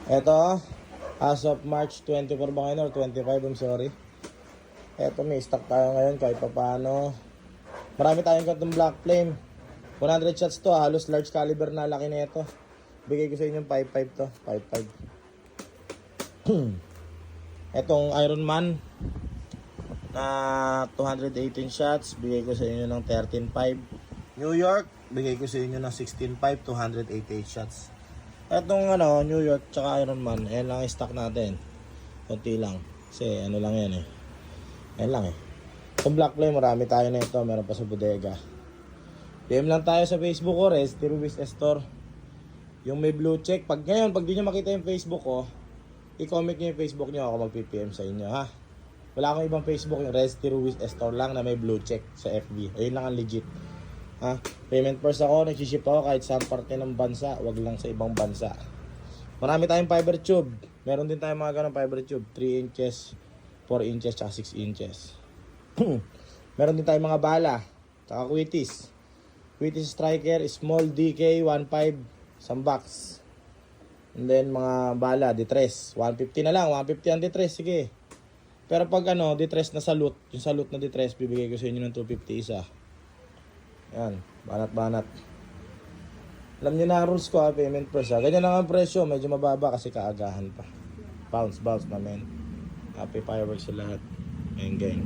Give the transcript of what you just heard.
Eto, as of March 24 ba ngayon or 25, I'm sorry. Eto, may stock tayo ngayon kahit pa paano. Marami tayong katong black flame. 100 shots to, halos large caliber na laki na ito. Bigay ko sa inyo 5.5 to, 5.5. Etong Iron Man na 218 shots, bigay ko sa inyo ng 13.5. New York, bigay ko sa inyo ng 16.5, 288 shots. Etong New York tsaka Iron Man, ayan lang yung stock natin. Kunti lang. Kasi ano lang yan eh. Ayan lang eh. Itong Black Flame, marami tayo na ito. Meron pa sa bodega. PM lang tayo sa Facebook ko, Rest Ruiz Store. Yung may blue check. Pag di nyo makita yung Facebook ko, i-comment nyo yung Facebook nyo, ako mag-PPM sa inyo ha. Wala akong ibang Facebook, yung Rest Ruiz Store lang na may blue check sa FB. Ayun lang ang legit. Ha? Payment first ako, nagsiship ako kahit saan parte ng bansa, wag lang sa ibang bansa. Marami tayong fiber tube. Meron din tayong mga ganong fiber tube, 3 inches, 4 inches, tsaka 6 inches. Meron din tayong mga bala, tsaka Quitis. Quitis Striker, small DK, 1.5, sambox. And then mga bala, D3, 150 na lang, 150 ang D3, sige. Pero pag D3 na salute, yung salute na D3, bibigay ko sa inyo ng 250 isa. Yan, banat-banat. Alam nyo na ang rules ko ha, payment first ha. Ganyan lang ang presyo, medyo mababa kasi kaagahan pa. Bounce na men. Happy fireworks sa lahat. Gang gang.